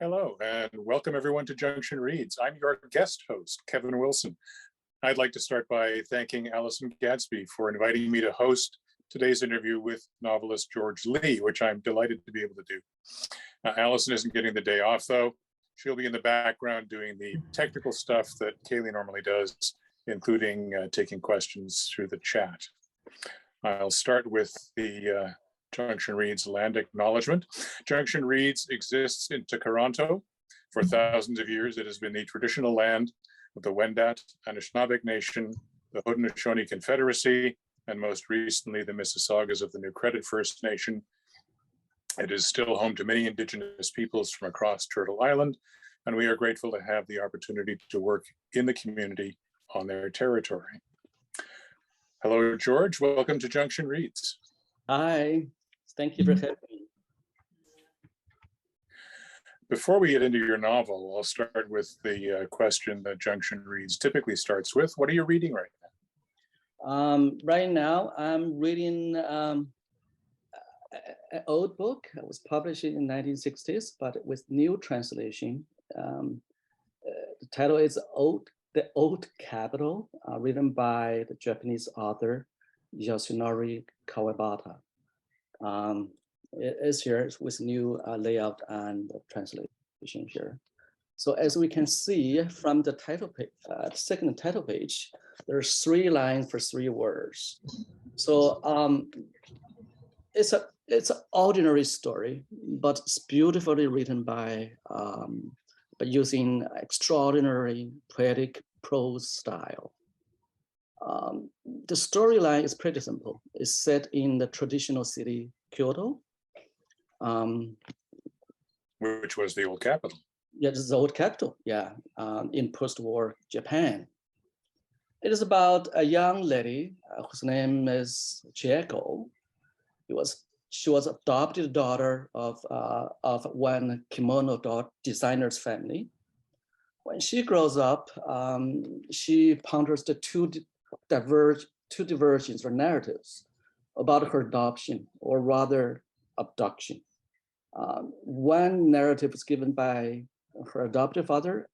Hello, and welcome everyone to Junction Reads. I'm your guest host, Kevin Wilson. I'd like to start by thanking Alison Gadsby for inviting me to host today's interview with novelist George Lee, which I'm delighted to be able to do. Alison isn't getting the day off, though. She'll be in the background doing the technical stuff that Kaylee normally does, including taking questions through the chat. I'll start with the Junction Reads land acknowledgement. Junction Reads exists in Toronto. For thousands of years, it has been the traditional land of the Wendat Anishinaabe Nation, the Haudenosaunee Confederacy, and most recently, the Mississaugas of the New Credit First Nation. It is still home to many Indigenous peoples from across Turtle Island, and we are grateful to have the opportunity to work in the community on their territory. Hello, George. Welcome to Junction Reads. Hi, thank you for having me. Before we get into your novel, I'll start with the question that Junction Reads typically starts with. What are you reading right now? Right now, I'm reading an old book. It was published in the 1960s, but with new translation. The title is The Old Capital, written by the Japanese author Yasunori Kawabata. It is here with new layout and translation here. So as we can see from the title page, second title page, there's 3 lines for 3 words. So it's an ordinary story, but it's beautifully written by using extraordinary poetic prose style. The storyline is pretty simple. It's set in the traditional city, Kyoto. Which was the old capital. Yeah, this is the old capital, yeah, in post-war Japan. It is about a young lady whose name is Chieko. She was adopted daughter of one kimono designer's family. When she grows up, she ponders the two diversions or narratives about her adoption, or rather abduction. One narrative is given by her adoptive father,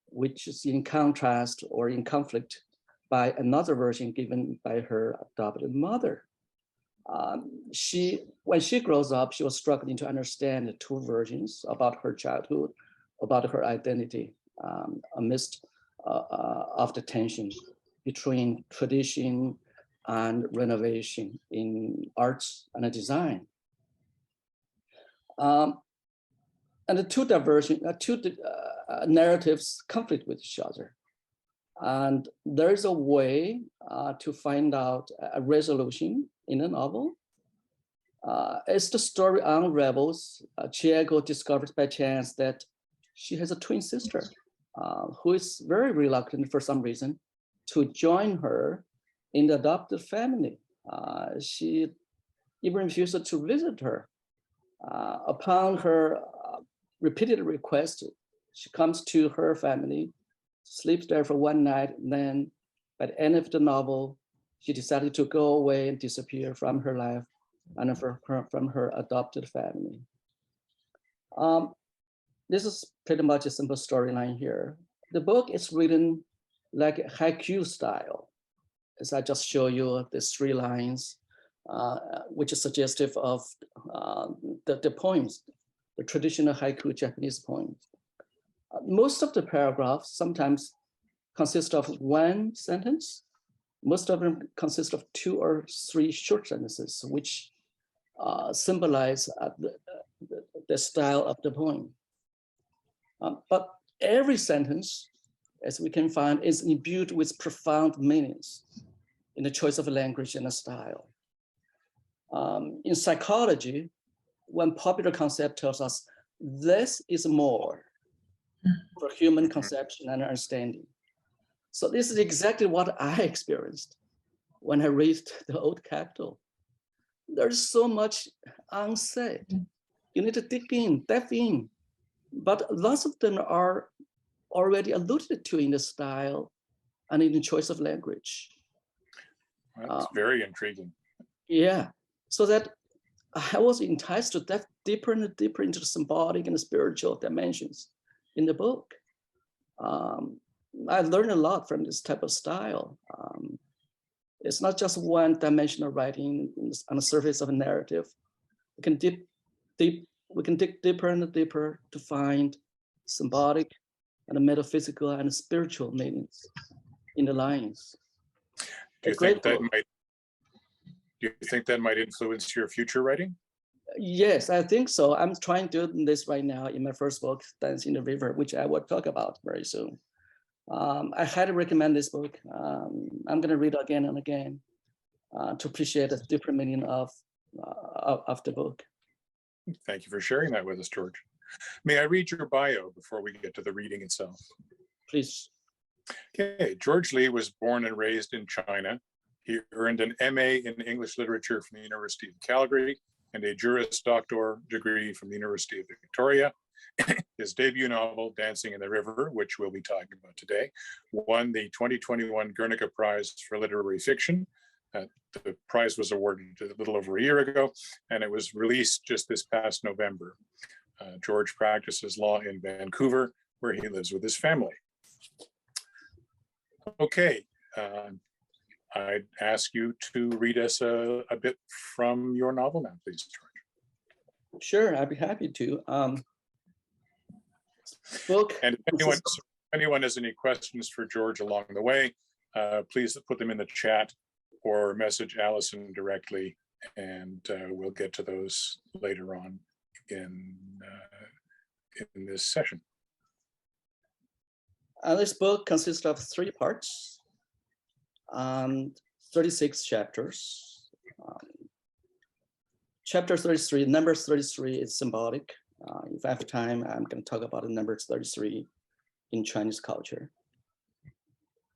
which is in contrast or in conflict by another version given by her adopted mother. When she grows up, she was struggling to understand the 2 versions about her childhood, about her identity, amidst of the tension between tradition and renovation in arts and design. And the 2 narratives conflict with each other. And there's a way to find out a resolution in the novel. As the story unravels, Chieko discovers by chance that she has a twin sister who is very reluctant for some reason to join her in the adopted family. She even refuses to visit her. Upon her repeated request, she comes to her family, sleeps there for one night, and then by the end of the novel, she decided to go away and disappear from her life and from her adopted family. This is pretty much a simple storyline here. The book is written like a haiku style, as I just show you the 3 lines, which is suggestive of the poems, the traditional haiku Japanese poems. Most of the paragraphs sometimes consist of 1 sentence. Most of them consist of 2 or 3 short sentences, which symbolize the style of the poem. But every sentence, as we can find, is imbued with profound meanings in the choice of language and a style. In psychology, one popular concept tells us less is more for human conception and understanding. So this is exactly what I experienced when I read The Old Capital. There's so much unsaid. You need to dive in. But lots of them are already alluded to in the style and in the choice of language. That's very intriguing. Yeah, so that I was enticed to dive deeper and deeper into the symbolic and spiritual dimensions in the book. I learned a lot from this type of style. It's not just one-dimensional writing on the surface of a narrative. We can dig deeper and deeper to find symbolic and metaphysical and spiritual meanings in the lines. Do you think that might influence your future writing? Yes, I think so. I'm trying to do this right now in my first book, Dance in the River, which I will talk about very soon. I highly recommend this book. I'm going to read again and again to appreciate the different meaning of the book. Thank you for sharing that with us, George. May I read your bio before we get to the reading itself? Please. Okay, George Lee was born and raised in China. He earned an MA in English Literature from the University of Calgary and a Juris Doctor degree from the University of Victoria. His debut novel, Dancing in the River, which we'll be talking about today, won the 2021 Guernica Prize for Literary Fiction. The prize was awarded a little over a year ago, and it was released just this past November. George practices law in Vancouver, where he lives with his family. Okay, I'd ask you to read us a bit from your novel now, please, George. Sure, I'd be happy to. Book. And if anyone has any questions for George along the way, please put them in the chat or message Allison directly, and we'll get to those later on in this session. This book consists of 3 parts, 36 chapters. Chapter 33, number 33 is symbolic. If I have time, I'm going to talk about the number 33 in Chinese culture.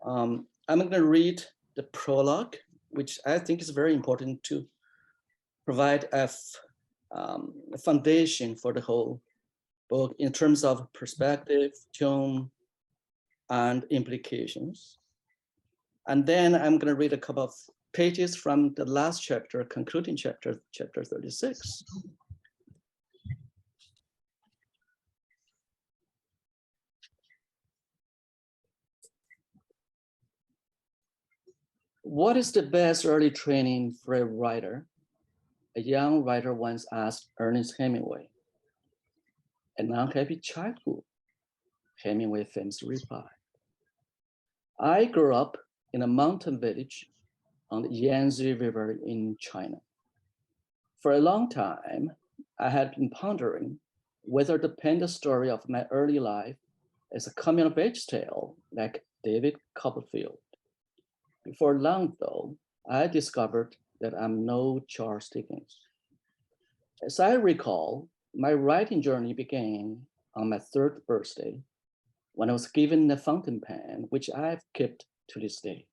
I'm going to read the prologue, which I think is very important to provide a foundation for the whole book in terms of perspective, tone, and implications. And then I'm going to read a couple of pages from the last chapter, concluding chapter 36. What is the best early training for a writer? A young writer once asked Ernest Hemingway. An unhappy childhood, Hemingway famously replied. I grew up in a mountain village on the Yangtze River in China. For a long time, I had been pondering whether to pen the story of my early life as a coming-of-age tale like David Copperfield. Before long, though, I discovered that I'm no Charles Dickens. As I recall, my writing journey began on my 3rd birthday when I was given a fountain pen, which I've kept to this day.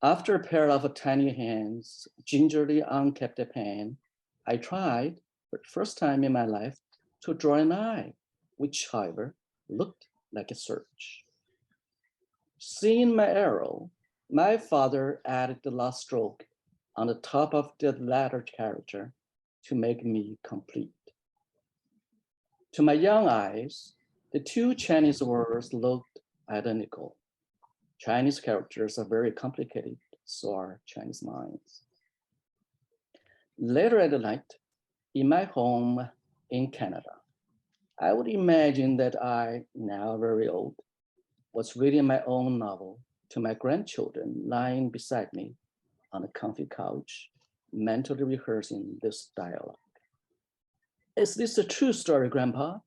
After a pair of tiny hands gingerly uncapped the pen, I tried, for the first time in my life, to draw an eye, which, however, looked like a search. Seeing my arrow, my father added the last stroke on the top of the latter character to make me complete. To my young eyes, the 2 Chinese words looked identical. Chinese characters are very complicated, so are Chinese minds. Later at night, in my home in Canada, I would imagine that I, now very old, was reading my own novel to my grandchildren lying beside me on a comfy couch, mentally rehearsing this dialogue. Is this a true story, Grandpa?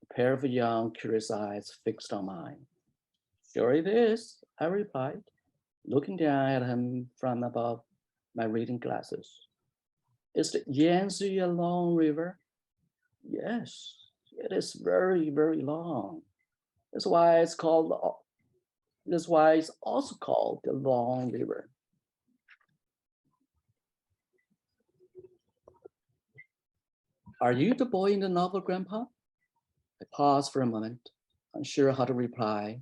A pair of young, curious eyes fixed on mine. Sure it is, I replied, looking down at him from above my reading glasses. Is the Yangtze a long river? Yes, it is very, very long. That's why it's also called the Long River. Are you the boy in the novel, Grandpa? I paused for a moment, unsure how to reply.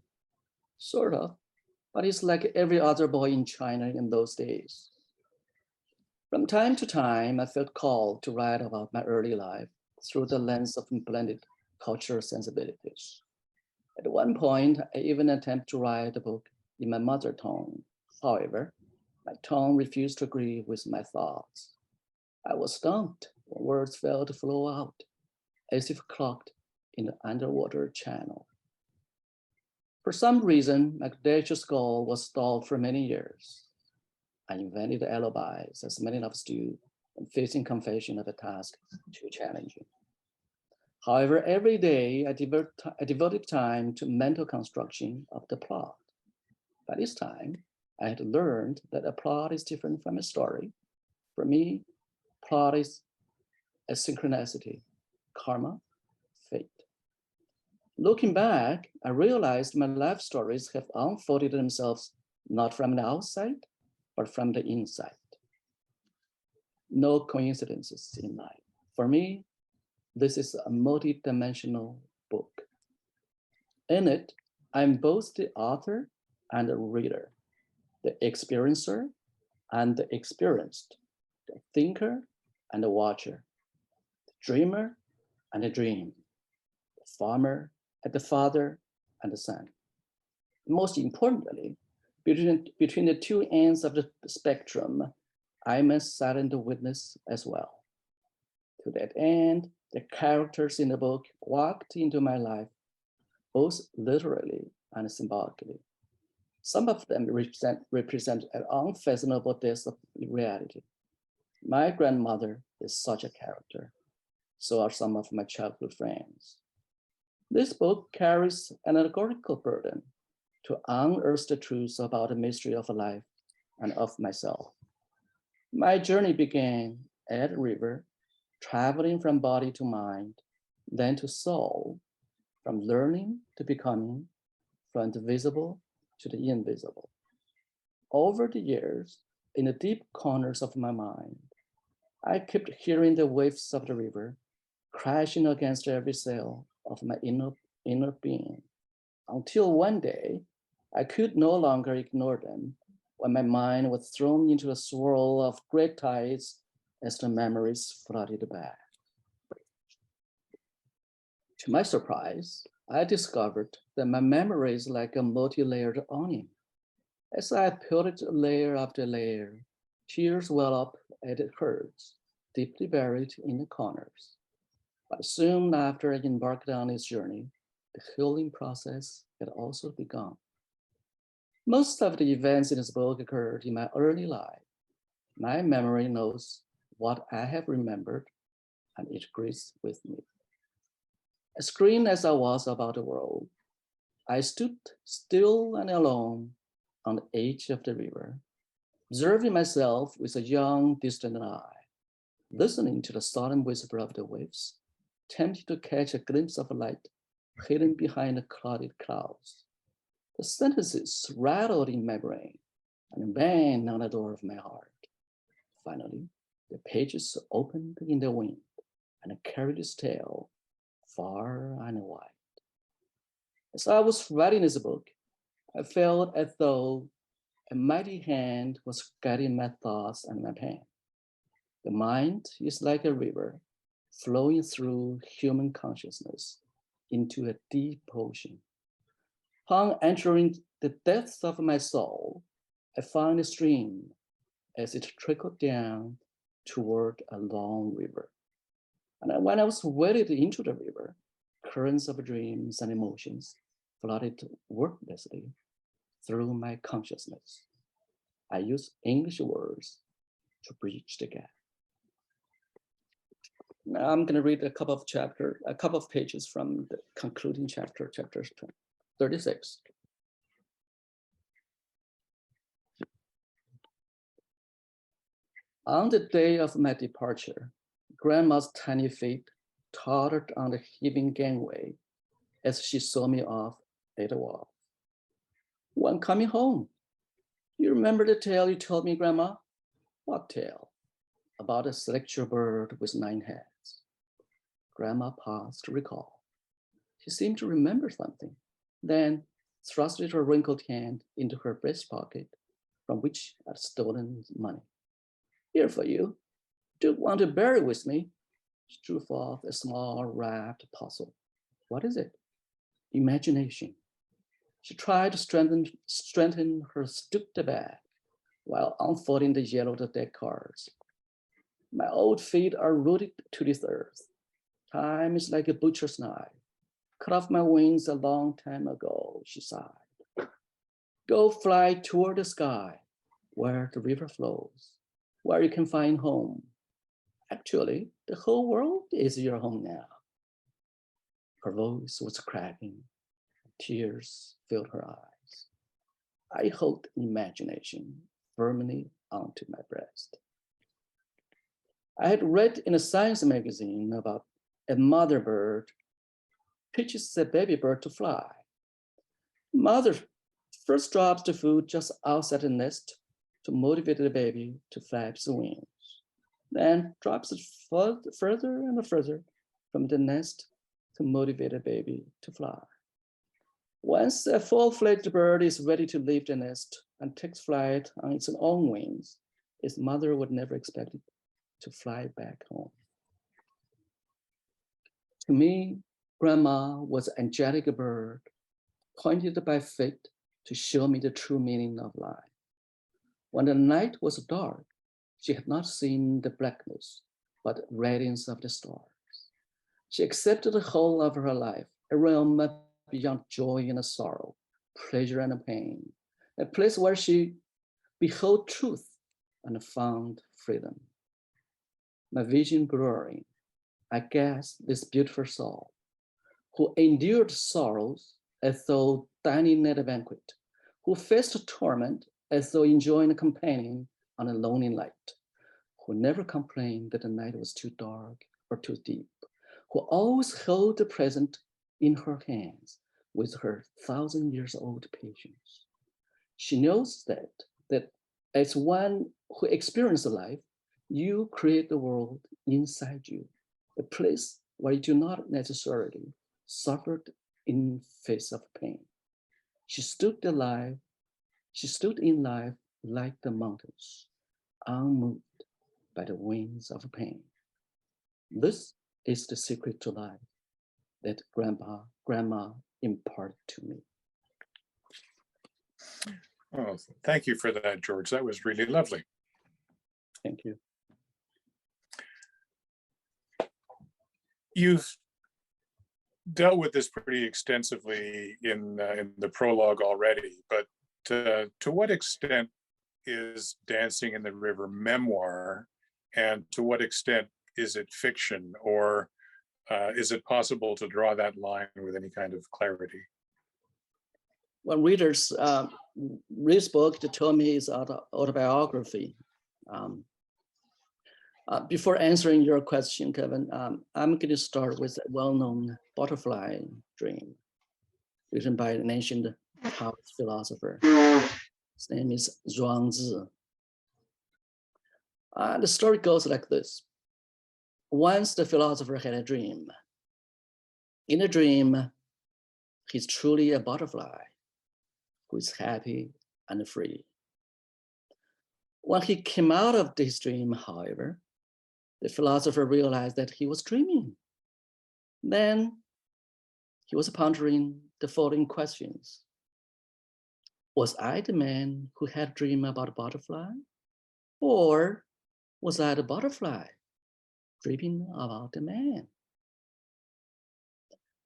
Sort of, but he's like every other boy in China in those days. From time to time, I felt called to write about my early life through the lens of blended cultural sensibilities. At one point, I even attempted to write a book in my mother tongue. However, my tongue refused to agree with my thoughts. I was stumped when words failed to flow out, as if clogged in an underwater channel. For some reason, my audacious goal was stalled for many years. I invented alibis, as many of us do, when facing confession of a task too challenging. However, every day I devoted time to mental construction of the plot. By this time, I had learned that a plot is different from a story. For me, plot is a synchronicity, karma, fate. Looking back, I realized my life stories have unfolded themselves not from the outside, but from the inside. No coincidences in life. For me, this is a multi-dimensional book. In it, I'm both the author and the reader, the experiencer and the experienced, the thinker and the watcher, the dreamer and the dream, the farmer and the father and the son. Most importantly, between the two ends of the spectrum, I'm a silent witness as well. To that end, the characters in the book walked into my life, both literally and symbolically. Some of them represent an unfathomable depth of reality. My grandmother is such a character. So are some of my childhood friends. This book carries an allegorical burden to unearth the truths about the mystery of life and of myself. My journey began at a river, traveling from body to mind, then to soul, from learning to becoming, from the visible to the invisible. Over the years, in the deep corners of my mind, I kept hearing the waves of the river crashing against every cell of my inner being, until one day I could no longer ignore them when my mind was thrown into a swirl of great tides as the memories flooded back. To my surprise, I discovered that my memory is like a multi-layered onion. As I peeled it layer after layer, tears well up and it hurts, deeply buried in the corners. But soon after I embarked on this journey, the healing process had also begun. Most of the events in this book occurred in my early life. My memory knows what I have remembered, and it agrees with me. As green as I was about the world, I stood still and alone on the edge of the river, observing myself with a young, distant eye, listening to the solemn whisper of the waves, tempted to catch a glimpse of light hidden behind the clouded clouds. The sentences rattled in my brain and banged on the door of my heart. Finally, the pages opened in the wind and carried its tale far and wide. As I was writing this book, I felt as though a mighty hand was guiding my thoughts and my pen. The mind is like a river flowing through human consciousness into a deep ocean. Upon entering the depths of my soul, I found a stream as it trickled down toward a long river. And when I was waded into the river, currents of dreams and emotions flooded wordlessly through my consciousness. I use English words to bridge the gap. Now I'm going to read a couple of pages from the concluding chapter, chapter 36. On the day of my departure, Grandma's tiny feet tottered on the heaving gangway as she saw me off at the wharf. "When coming home, you remember the tale you told me, Grandma?" "What tale?" "About a celestial bird with 9 heads." Grandma paused to recall. She seemed to remember something, then thrusted her wrinkled hand into her breast pocket, from which I'd stolen money. Here for you. Do you want to bury with me? She drew forth a small wrapped puzzle. What is it? Imagination. She tried to strengthen her stooped back while unfolding the yellow deck cards. My old feet are rooted to this earth. Time is like a butcher's knife. Cut off my wings a long time ago, she sighed. Go fly toward the sky, where the river flows, where you can find home. Actually, the whole world is your home now. Her voice was cracking. Tears filled her eyes. I held imagination firmly onto my breast. I had read in a science magazine about a mother bird teaches a baby bird to fly. Mother first drops the food just outside the nest to motivate the baby to flap its wings, then drops it further and further from the nest to motivate the baby to fly. Once a full-fledged bird is ready to leave the nest and takes flight on its own wings, its mother would never expect it to fly back home. To me, Grandma was an angelic bird, pointed by fate to show me the true meaning of life. When the night was dark, she had not seen the blackness, but radiance of the stars. She accepted the whole of her life, a realm beyond joy and sorrow, pleasure and pain, a place where she beheld truth and found freedom. My vision blurring, I guessed this beautiful soul, who endured sorrows as though dining at a banquet, who faced torment as though enjoying a companion on a lonely night, who never complained that the night was too dark or too deep, who always held the present in her hands with her 1,000-year-old patience. She knows that as one who experienced life, you create the world inside you, a place where you do not necessarily suffer in face of pain. She stood in life like the mountains, unmoved by the winds of pain. This is the secret to life that Grandma imparted to me. Oh, thank you for that, George. That was really lovely. Thank you. You've dealt with this pretty extensively in the prologue already, but to what extent is Dancing in the River memoir, and to what extent is it fiction, or is it possible to draw that line with any kind of clarity? When readers read this book, they tell me it's autobiography. Before answering your question, Kevin, I'm going to start with a well-known butterfly dream written by an ancient Taoist philosopher. His name is Zhuangzi. The story goes like this. Once the philosopher had a dream. In a dream, he's truly a butterfly who is happy and free. When he came out of this dream, however, the philosopher realized that he was dreaming. Then he was pondering the following questions. Was I the man who had dreamed about a butterfly? Or was I the butterfly dreaming about the man?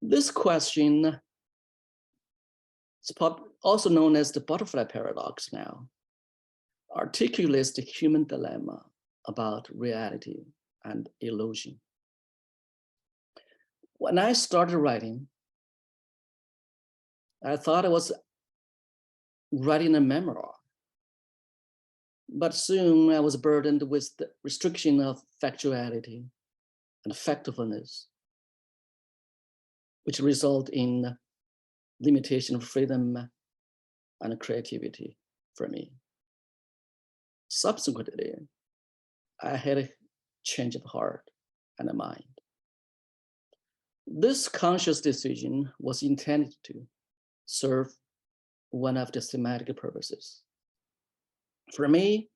This question is also known as the butterfly paradox now, articulates the human dilemma about reality and illusion. When I started writing, I thought I was writing a memoir, but soon I was burdened with the restriction of factuality and factfulness, which result in limitation of freedom and creativity for me. Subsequently, I had a change of heart and a mind. This conscious decision was intended to serve one of the thematic purposes. For me,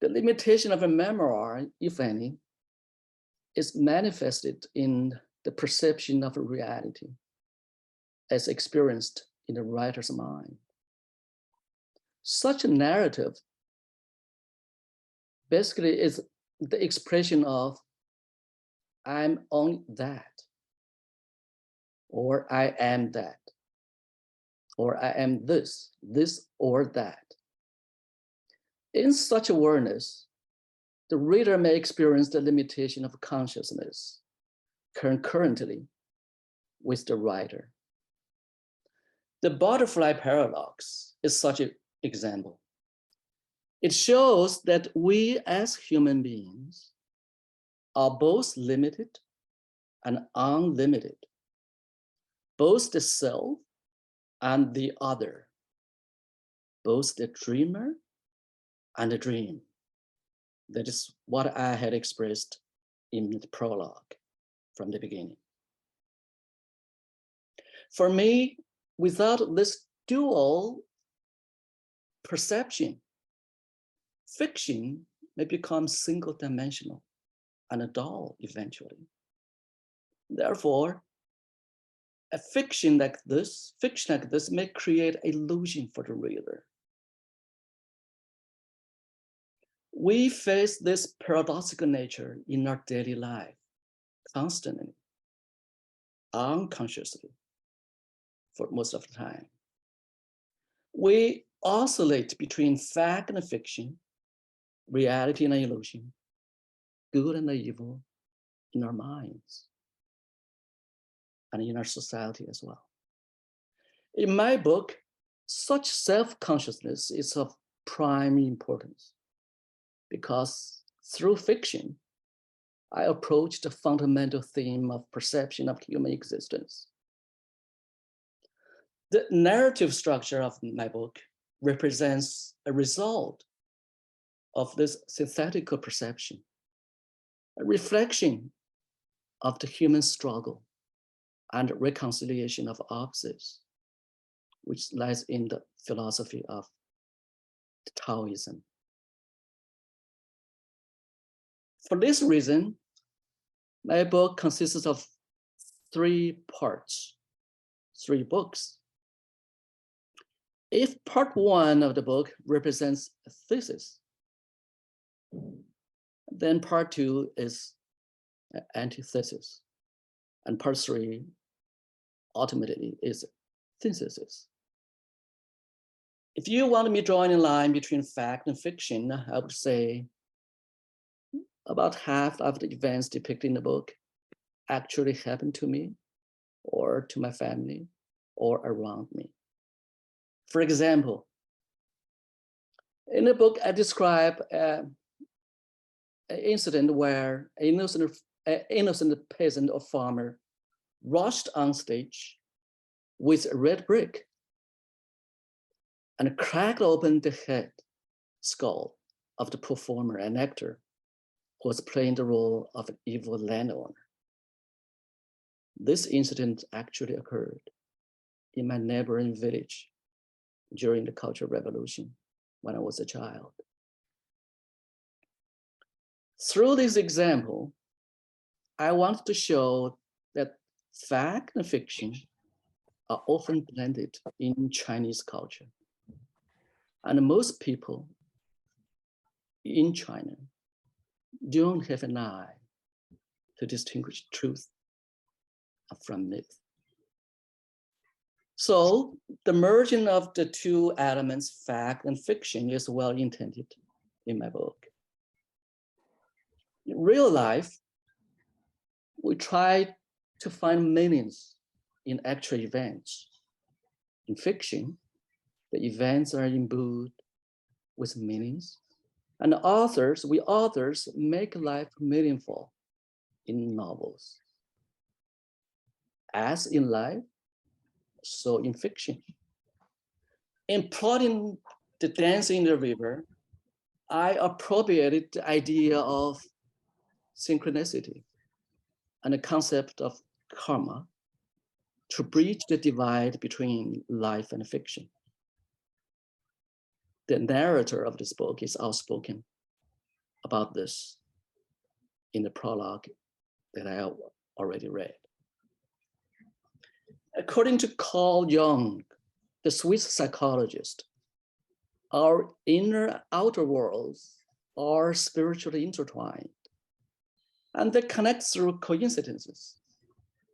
The limitation of a memoir, if any, is manifested in the perception of reality as experienced in the writer's mind. Such a narrative basically is the expression of I'm on that, or I am that, or I am this or that. In such awareness, the reader may experience the limitation of consciousness concurrently with the writer. The butterfly paradox is such an example. It shows that we as human beings are both limited and unlimited, both the self and the other, both the dreamer and the dream. That is what I had expressed in the prologue from the beginning. For me, without this dual perception, fiction may become single-dimensional and dull eventually. Therefore, a fiction like this may create illusion for the reader. We face this paradoxical nature in our daily life constantly, unconsciously, for most of the time. We oscillate between fact and fiction, reality and illusion, good and evil in our minds and in our society as well. In my book, such self-consciousness is of prime importance because through fiction, I approach the fundamental theme of perception of human existence. The narrative structure of my book represents a result of this synthetical perception, a reflection of the human struggle and reconciliation of opposites, which lies in the philosophy of Taoism. For this reason, my book consists of 3 parts, 3 books. If part 1 of the book represents a thesis, then part 2 is an antithesis, and part 3 ultimately is synthesis. If you want me drawing a line between fact and fiction, I would say about half of the events depicted in the book actually happened to me or to my family or around me. For example, in the book, I describe an incident where an innocent peasant or farmer rushed on stage with a red brick and cracked open the head, skull of the performer, an actor who was playing the role of an evil landowner. This incident actually occurred in my neighboring village during the Cultural Revolution when I was a child. Through this example, I want to show that fact and fiction are often blended in Chinese culture. And most people in China don't have an eye to distinguish truth from myth. So the merging of the 2 elements, fact and fiction, is well intended in my book. In real life, we try to find meanings in actual events. In fiction, the events are imbued with meanings, and we authors make life meaningful in novels. As in life, so in fiction. In plotting The Dance in the River, I appropriated the idea of synchronicity and the concept of karma to bridge the divide between life and fiction. The narrator of this book is outspoken about this in the prologue that I already read. According to Carl Jung, the Swiss psychologist, our inner outer worlds are spiritually intertwined, and they connect through coincidences,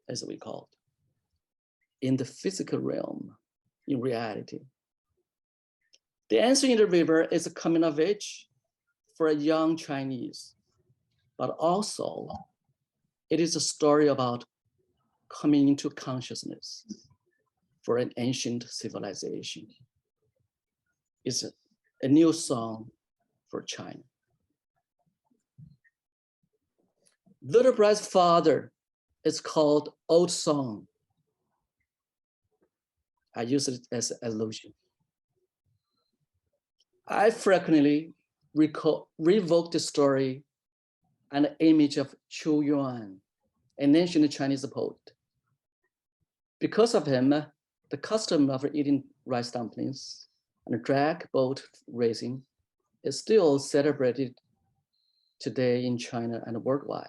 as we call it, in the physical realm, in reality. The Answer in the River is a coming of age for a young Chinese, but also it is a story about coming into consciousness for an ancient civilization. It's a new song for China. Little Bride's father is called Old Song. I use it as an allusion. I frequently revoke the story and the image of Chu Yuan, an ancient Chinese poet. Because of him, the custom of eating rice dumplings and drag boat racing is still celebrated today in China and worldwide.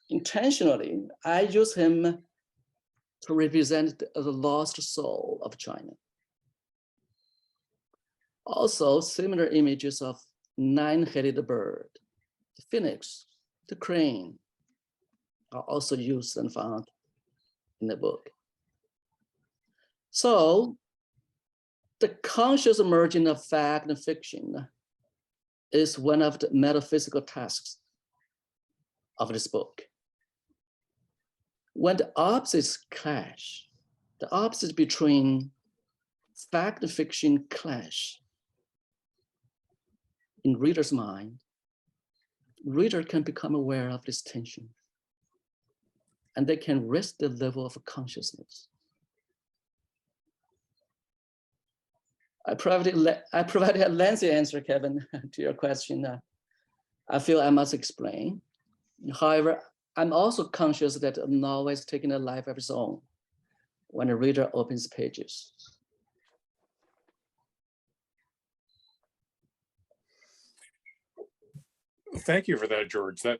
Intentionally, I use him to represent the lost soul of China. Also, similar images of nine-headed bird, the phoenix, the crane, are also used and found in the book. So, the conscious merging of fact and fiction is one of the metaphysical tasks of this book. When the opposites clash, the opposites between fact and fiction clash in reader's mind, reader can become aware of this tension, and they can raise the level of consciousness. I provided a lengthy answer, Kevin, to your question. I feel I must explain. However, I'm also conscious that a novel is taking a life of its own when a reader opens pages. Thank you for that, George. That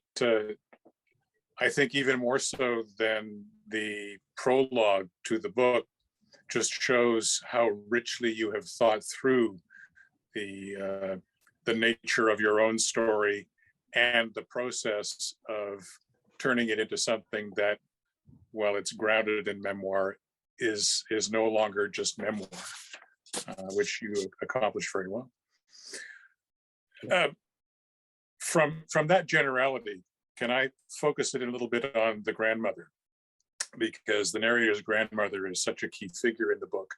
I think even more so than the prologue to the book just shows how richly you have thought through the nature of your own story and the process of turning it into something that, while it's grounded in memoir, is no longer just memoir, which you accomplished very well. From that generality, can I focus it a little bit on the grandmother? Because the narrator's grandmother is such a key figure in the book.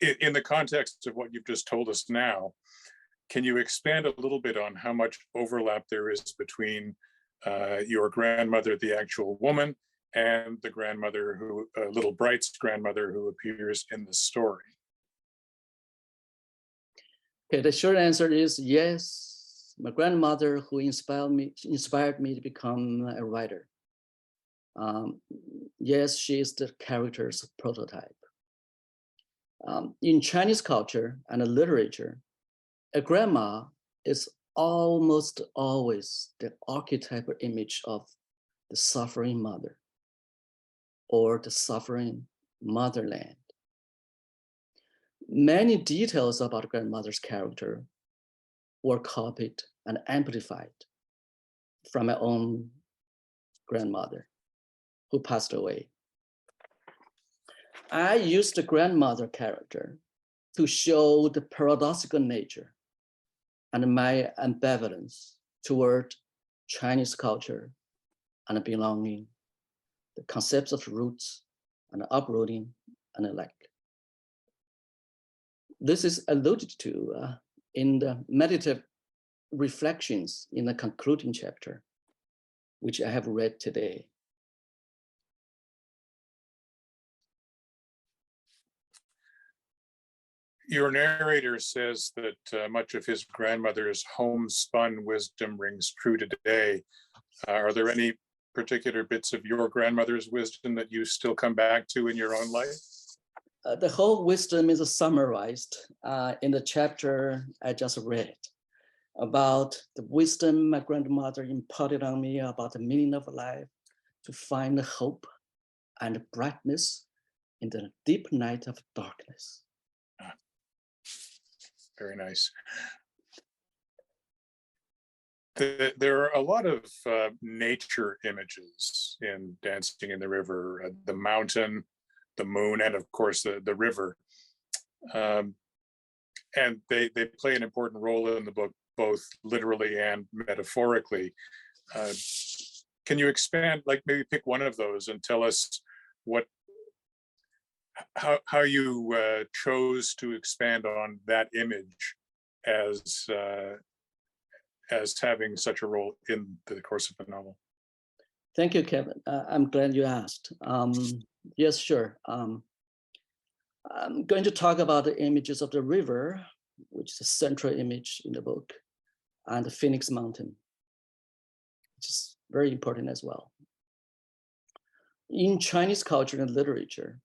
In the context of what you've just told us now, can you expand a little bit on how much overlap there is between your grandmother, the actual woman, and the grandmother who, Little Bright's grandmother, who appears in the story? Okay, the short answer is yes. My grandmother, who inspired me to become a writer. Yes, she is the character's prototype. In Chinese culture and literature, a grandma is almost always the archetypal image of the suffering mother or the suffering motherland. Many details about grandmother's character were copied and amplified from my own grandmother, who passed away. I used the grandmother character to show the paradoxical nature and my ambivalence toward Chinese culture and belonging, the concepts of roots and uprooting and the like. This is alluded to in the meditative reflections in the concluding chapter, which I have read today. Your narrator says that much of his grandmother's homespun wisdom rings true today. Are there any particular bits of your grandmother's wisdom that you still come back to in your own life? the whole wisdom is summarized in the chapter I just read about the wisdom my grandmother imparted on me about the meaning of life, to find hope and brightness in the deep night of darkness. Very nice. There are a lot of nature images in Dancing in the River, the mountain, the moon, and of course the river. And they play an important role in the book, both literally and metaphorically. Can you expand, like maybe pick one of those and tell us how you chose to expand on that image as having such a role in the course of the novel? Thank you, Kevin. I'm glad you asked. Yes, sure. I'm going to talk about the images of the river, which is a central image in the book, and the Phoenix Mountain, which is very important as well. In Chinese culture and literature,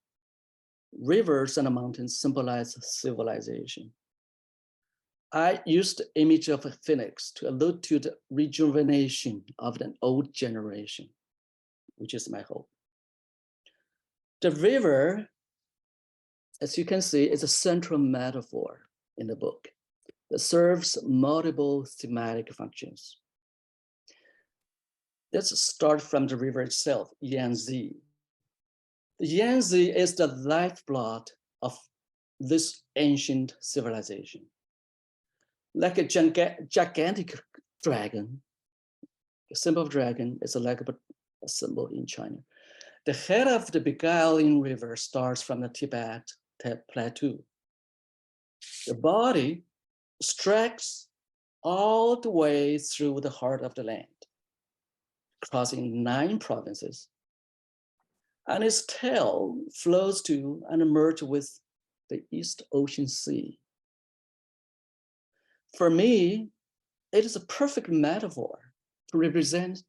rivers and mountains symbolize civilization. I used the image of a phoenix to allude to the rejuvenation of an old generation, which is my hope. The river, as you can see, is a central metaphor in the book that serves multiple thematic functions. Let's start from the river itself, Yangtze. The Yangtze is the lifeblood of this ancient civilization. Like a gigantic dragon, the symbol of dragon is like a symbol in China. The head of the beguiling river starts from the Tibet plateau. The body stretches all the way through the heart of the land, crossing 9 provinces, and its tail flows to and merges with the East Ocean Sea. For me, it is a perfect metaphor to represent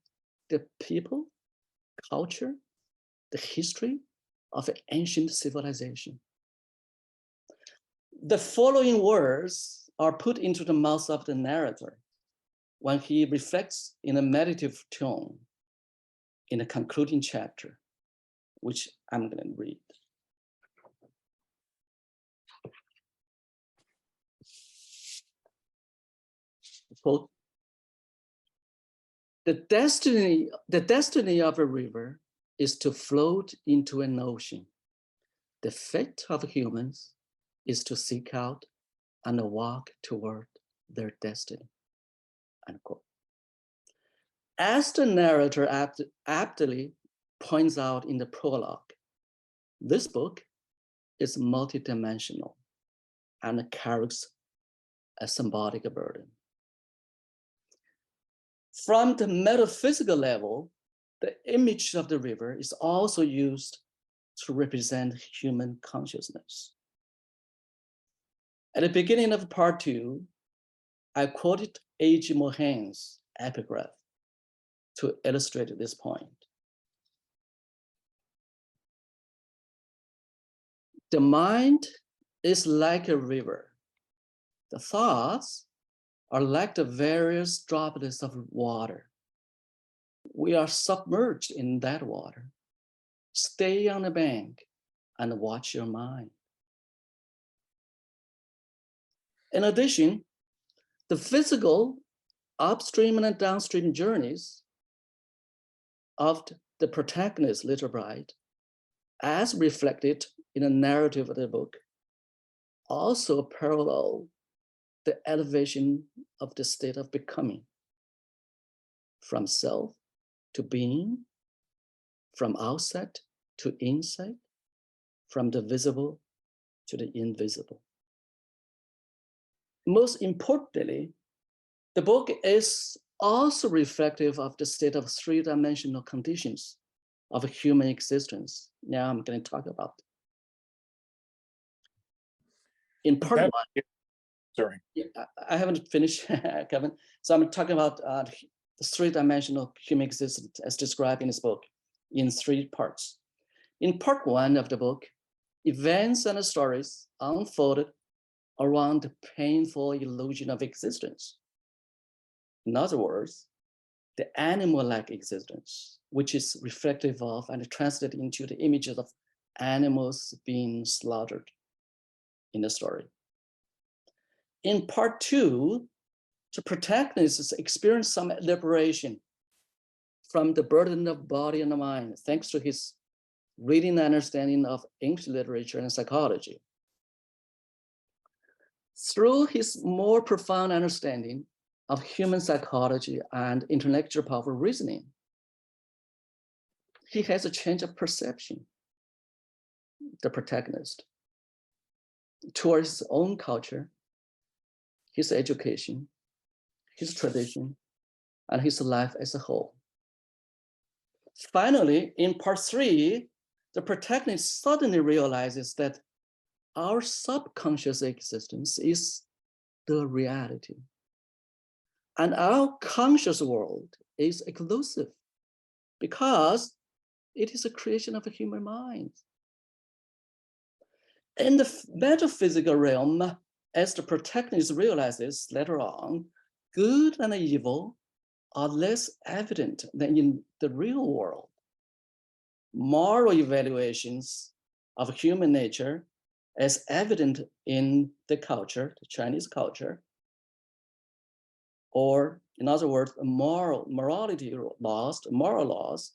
the people, culture, the history of an ancient civilization. The following words are put into the mouth of the narrator when he reflects in a meditative tone in the concluding chapter, which I'm going to read. Quote, the destiny of a river is to float into an ocean. The fate of humans is to seek out and walk toward their destiny. Unquote. As the narrator aptly points out in the prologue, this book is multidimensional and carries a symbolic burden. From the metaphysical level, the image of the river is also used to represent human consciousness. At the beginning of part 2, I quoted A.G. Mohan's epigraph to illustrate this point. The mind is like a river. The thoughts are like the various droplets of water. We are submerged in that water. Stay on the bank and watch your mind. In addition, the physical upstream and downstream journeys of the protagonist, Little Bride, as reflected in the narrative of the book, also parallel the elevation of the state of becoming, from self to being, from outside to inside, from the visible to the invisible. Most importantly, the book is also reflective of the state of 3-dimensional conditions of human existence. Now I'm going to talk about. In part 1, sorry, I haven't finished, Kevin. So I'm talking about the 3-dimensional human existence as described in this book in 3 parts. In part 1 of the book, events and stories unfolded around the painful illusion of existence. In other words, the animal-like existence, which is reflective of and translated into the images of animals being slaughtered in the story. In part two, the protagonist experienced some liberation from the burden of body and mind, thanks to his reading and understanding of English literature and psychology. Through his more profound understanding of human psychology and intellectual powerful reasoning, he has a change of perception, the protagonist, towards his own culture, his education, his tradition, and his life as a whole. Finally, in part three, the protagonist suddenly realizes that our subconscious existence is the reality. And our conscious world is exclusive because it is a creation of a human mind. In the metaphysical realm, as the protagonist realizes later on, good and evil are less evident than in the real world. Moral evaluations of human nature, as evident in the culture, the Chinese culture, or in other words, moral laws,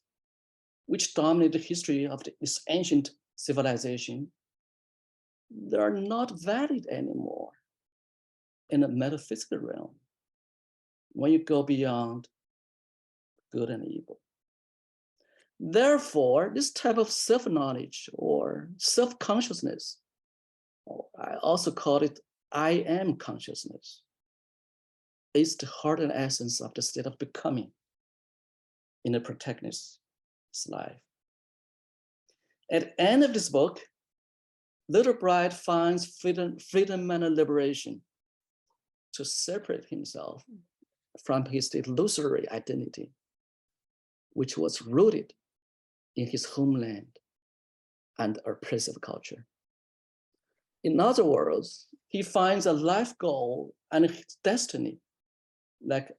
which dominate the history of this ancient civilization, they are not valid anymore in the metaphysical realm when you go beyond good and evil. Therefore, this type of self-knowledge or self-consciousness, I also call it I am consciousness, is the heart and essence of the state of becoming in the protagonist's life. At the end of this book, Little Bride finds freedom and liberation to separate himself from his illusory identity, which was rooted in his homeland and oppressive culture. In other words, he finds a life goal and his destiny like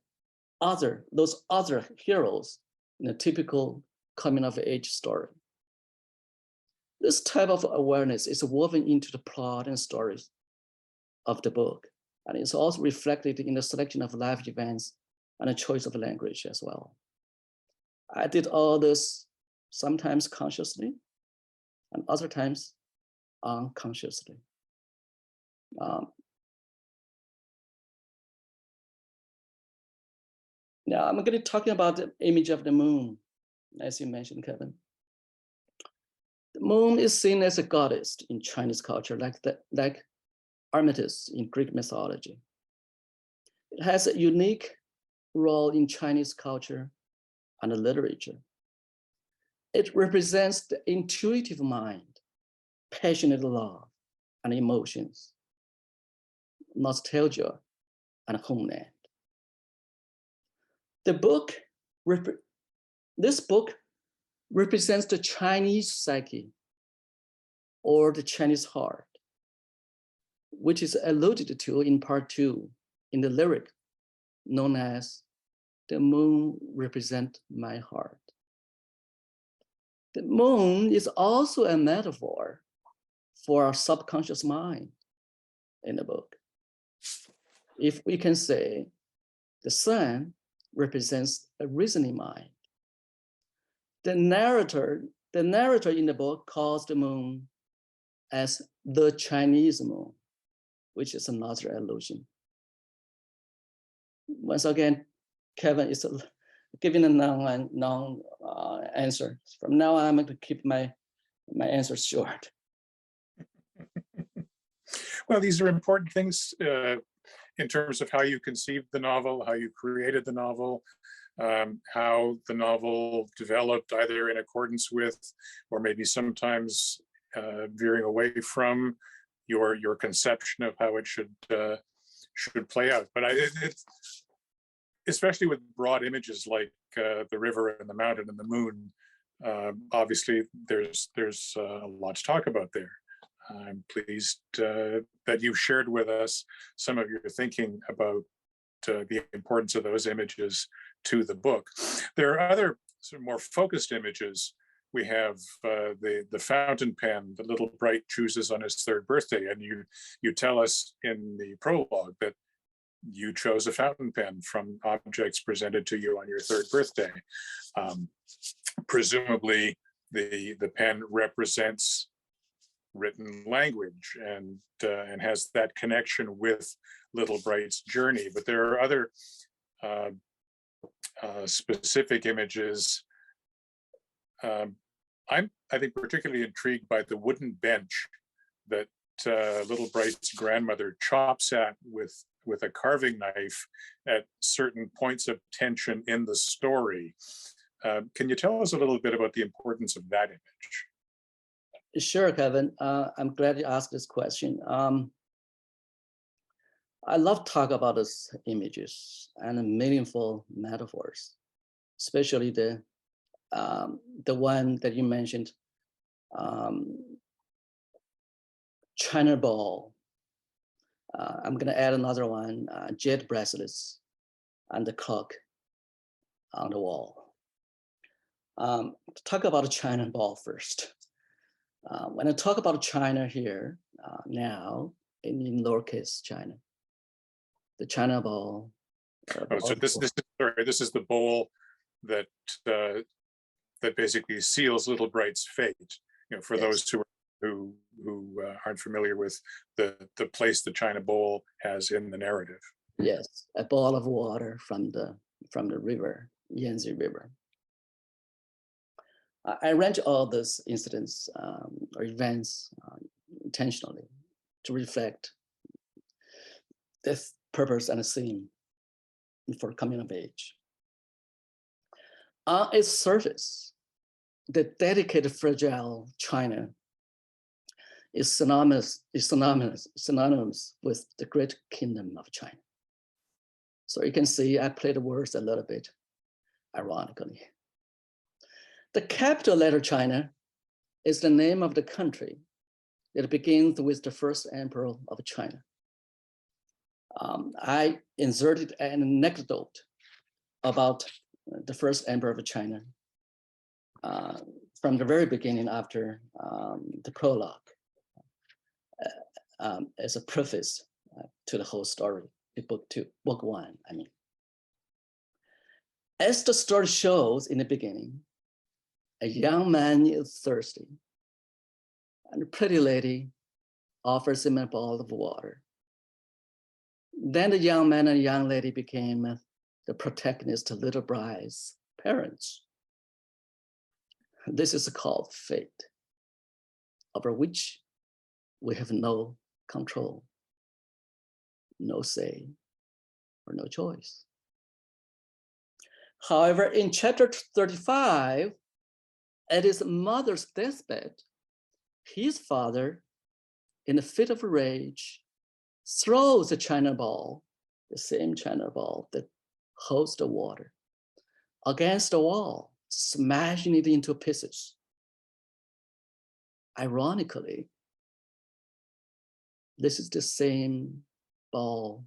those other heroes in a typical coming of age story. This type of awareness is woven into the plot and stories of the book, and it's also reflected in the selection of life events and a choice of language as well. I did all this sometimes consciously and other times unconsciously. Now I'm going to be talking about the image of the moon, as you mentioned, Kevin. The moon is seen as a goddess in Chinese culture, like Artemis in Greek mythology. It has a unique role in Chinese culture and literature. It represents the intuitive mind, passionate love and emotions, nostalgia and homeland. This book represents the Chinese psyche or the Chinese heart, which is alluded to in part two in the lyric known as "The moon represents my heart." The moon is also a metaphor for our subconscious mind in the book. If we can say the sun represents a reasoning mind. The narrator in the book calls the moon as the Chinese moon, which is another allusion. Once again, Kevin is giving a non answer. From now on, I'm going to keep my answers short. Well, these are important things in terms of how you conceived the novel, how you created the novel, how the novel developed either in accordance with, or maybe sometimes veering away from your conception of how it should play out. But especially with broad images like the river and the mountain and the moon, obviously there's a lot to talk about there. I'm pleased that you've shared with us some of your thinking about the importance of those images to the book. There are other sort of more focused images. We have the fountain pen that little Bright chooses on his third birthday, and you tell us in the prologue that you chose a fountain pen from objects presented to you on your third birthday. Presumably, the pen represents written language and has that connection with little Bright's journey. But there are other specific images. I think particularly intrigued by the wooden bench that little Bright's grandmother chops at with a carving knife at certain points of tension in the story. Can you tell us a little bit about the importance of that image? Sure, Kevin. I'm glad you asked this question. I love to talk about these images and meaningful metaphors, especially the one that you mentioned, China ball. I'm going to add another one, jet bracelets and the clock on the wall. Talk about a China ball first. When I talk about China here now, in lowercase China, the China ball. So this is the bowl that that basically seals little Bright's fate. You know, for yes. Those who aren't familiar with the place the China bowl has in the narrative. Yes, a ball of water from the river, Yangtze River. I arrange all these incidents or events intentionally to reflect the purpose and the theme for coming of age. On its surface, the dedicated, fragile China is synonymous with the great kingdom of China. So you can see I play the words a little bit ironically. The capital letter China is the name of the country that begins with the first emperor of China. I inserted an anecdote about the first emperor of China from the very beginning after the prologue as a preface to the whole story, book one, I mean. As the story shows in the beginning, a young man is thirsty, and a pretty lady offers him a bowl of water. Then the young man and young lady became the protagonist of little Bright's parents. This is called fate, over which we have no control, no say, or no choice. However, in chapter 35, at his mother's deathbed, his father, in a fit of rage, throws the China ball, the same China ball that holds the water, against the wall, smashing it into pieces. Ironically, this is the same ball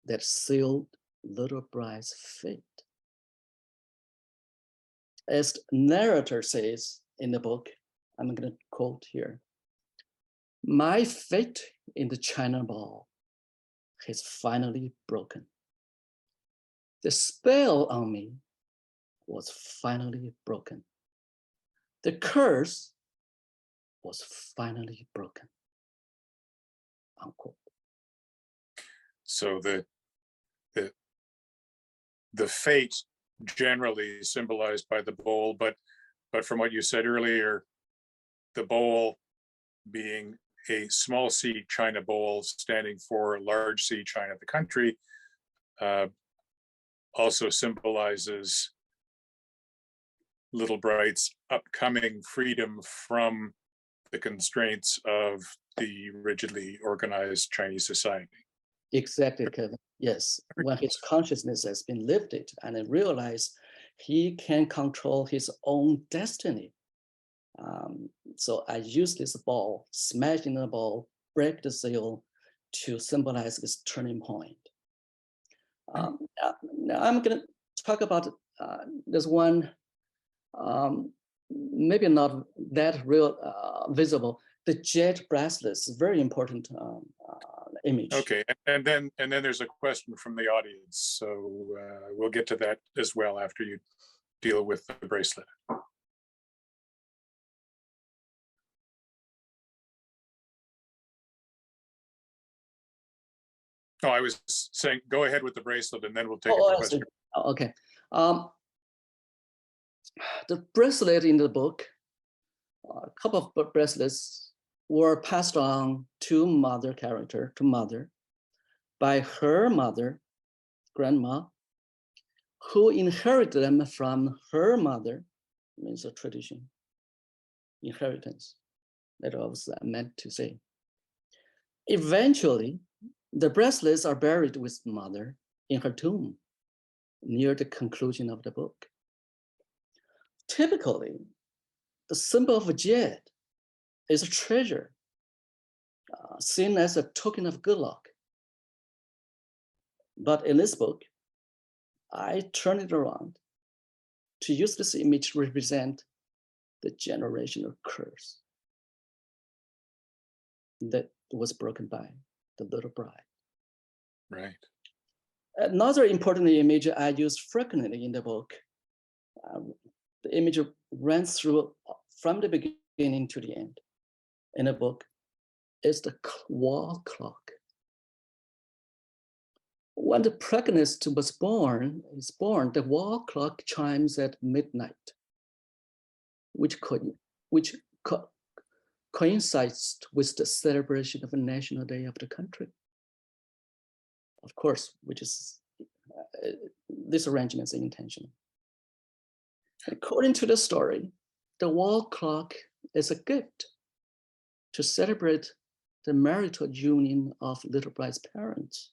that sealed little Bright's fate. As the narrator says in the book, I'm going to quote here, "My fate in the China ball has finally broken. The spell on me was finally broken. The curse was finally broken." Unquote. So the fate generally symbolized by the bowl, but from what you said earlier, the bowl being a small C China bowl standing for large C China, the country, also symbolizes little Bright's upcoming freedom from the constraints of the rigidly organized Chinese society. Exactly, Kevin. Yes, when his consciousness has been lifted and realized he can control his own destiny, So I use this ball, smash in the ball, break the seal to symbolize this turning point. Now I'm going to talk about this one, maybe not that real visible. The jet bracelet is a very important image. Okay, and then there's a question from the audience, so we'll get to that as well after you deal with the bracelet. Oh, I was saying, go ahead with the bracelet, and then we'll take a question. Okay. The bracelet in the book, a couple of bracelets were passed on to mother, by her mother, grandma, who inherited them from her mother, means a tradition, inheritance, that was meant to say. Eventually, the bracelets are buried with mother in her tomb near the conclusion of the book. Typically, the symbol of a jet is a treasure, seen as a token of good luck. But in this book, I turn it around to use this image to represent the generational curse that was broken by the little bride. Right. Another important image I use frequently in the book, the image runs through from the beginning to the end in the book, is the wall clock. When the protagonist is born, the wall clock chimes at midnight, which coincides with the celebration of a national day of the country. Of course, which is, this arrangement is intentional. According to the story, the wall clock is a gift to celebrate the marital union of little bride's parents.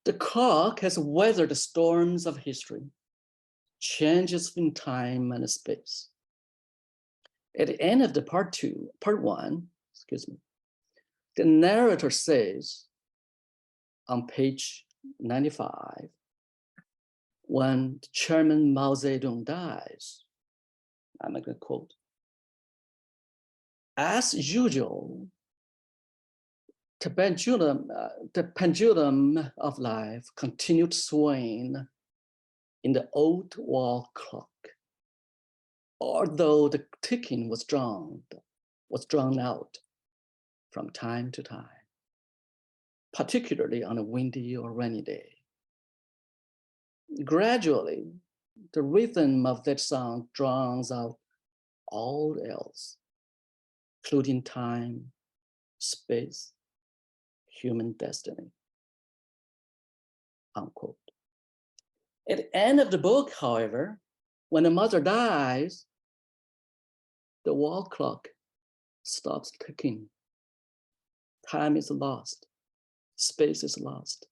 The clock has weathered the storms of history, changes in time and space. At the end of the part one, the narrator says on page 95, when Chairman Mao Zedong dies, I'm going to quote, as usual, the pendulum of life continued swaying in the old wall clock, although the ticking was drawn out from time to time, particularly on a windy or rainy day. Gradually, the rhythm of that sound drowns out all else, including time, space, human destiny, unquote. At the end of the book, however, when the mother dies, the wall clock stops ticking. Time is lost, space is lost.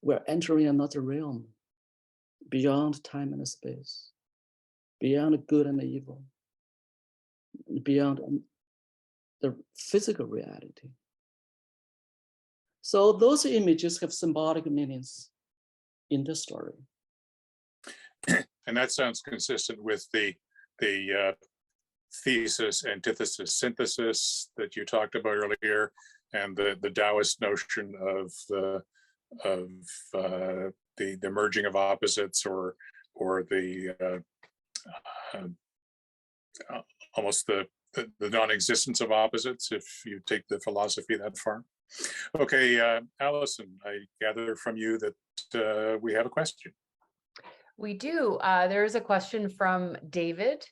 We're entering another realm, beyond time and space, beyond good and evil, beyond the physical reality. So those images have symbolic meanings in the story. And that sounds consistent with the thesis, antithesis, synthesis that you talked about earlier, and the Taoist notion of the merging of opposites, or the almost the non-existence of opposites, if you take the philosophy that far. Okay, Allison, I gather from you that we have a question. We do. There is a question from David.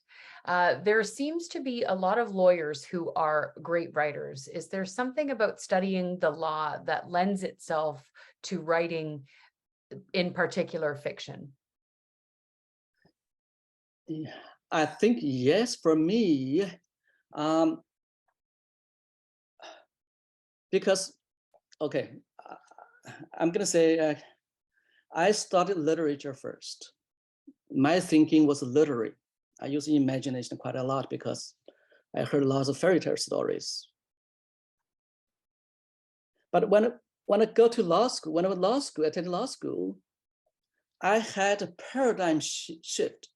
There seems to be a lot of lawyers who are great writers. Is there something about studying the law that lends itself to writing, in particular, fiction? I think yes, for me, because, okay, I'm gonna say I studied literature first. my thinking was literary. I use imagination quite a lot because I heard lots of fairy tale stories. But when I go to law school, when I was attended law school, I had a paradigm shift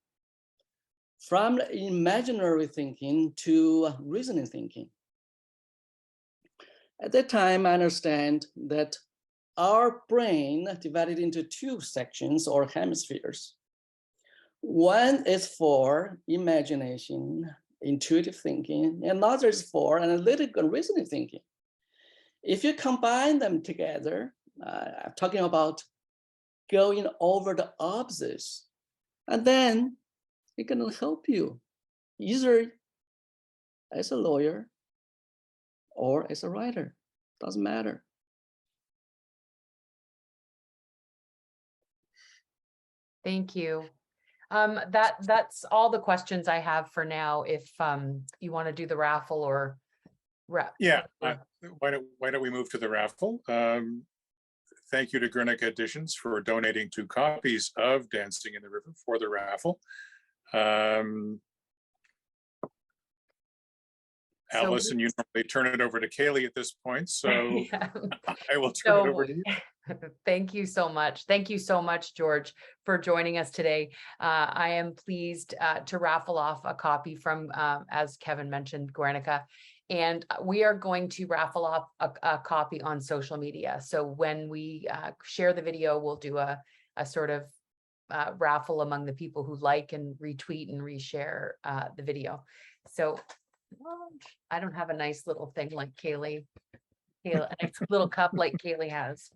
from imaginary thinking to reasoning thinking. At that time, I understand that our brain divided into two sections or hemispheres. One is for imagination, intuitive thinking, and another is for analytical and reasoning thinking. If you combine them together, I'm talking about going over the opposites, and then it can help you either as a lawyer or as a writer, doesn't matter. Thank you. That's all the questions I have for now. If you want to do the raffle or yeah, why don't we move to the raffle? Thank you to Guernica Editions for donating 2 copies of Dancing in the River for the raffle. Allison, you normally turn it over to Kaylee at this point, so yeah. I will turn it over to you. Thank you so much. Thank you so much, George, for joining us today. I am pleased to raffle off a copy from, as Kevin mentioned, Guernica. And we are going to raffle off a copy on social media. So when we share the video, we'll do a sort of raffle among the people who like and retweet and reshare the video. So I don't have a nice little thing like Kaylee, a nice little cup like Kaylee has.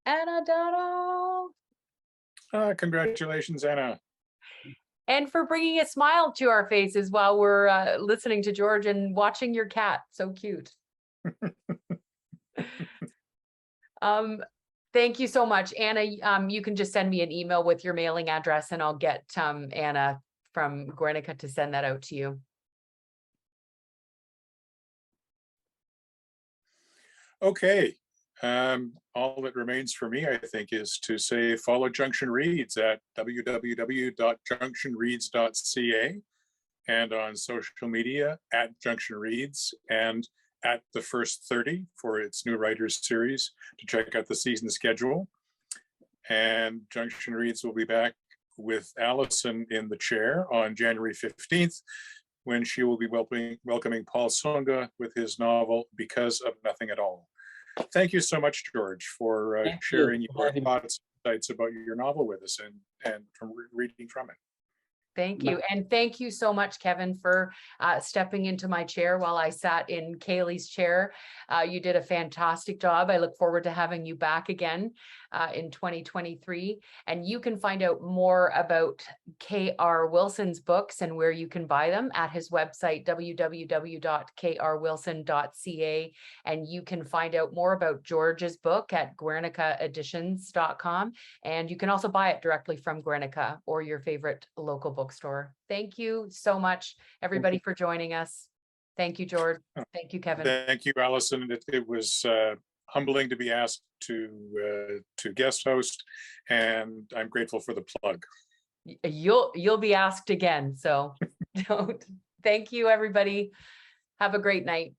Anna Dotto. Congratulations, Anna. And for bringing a smile to our faces while we're listening to George and watching your cat. So cute. Thank you so much, Anna. You can just send me an email with your mailing address and I'll get Anna from Guernica to send that out to you. Okay. All that remains for me, I think, is to say follow Junction Reads at www.junctionreads.ca and on social media at Junction Reads and at the First 30 for its new writers series to check out the season schedule. And Junction Reads will be back with Allison in the chair on January 15th, when she will be welcoming Paul Songa with his novel, Because of Nothing at All. Thank you so much, George, for sharing your thoughts and insights about your novel with us and from reading from it. Thank you. And thank you so much, Kevin, for stepping into my chair while I sat in Kaylee's chair. You did a fantastic job. I look forward to having you back again in 2023. And you can find out more about K.R. Wilson's books and where you can buy them at his website, www.krwilson.ca. And you can find out more about George's book at guernicaeditions.com. And you can also buy it directly from Guernica or your favorite local bookstore. Thank you so much, everybody, for joining us. Thank you, George. Thank you, Kevin. Thank you, Allison. It was humbling to be asked to guest host, and I'm grateful for the plug. You'll be asked again, so don't. Thank you, everybody. Have a great night.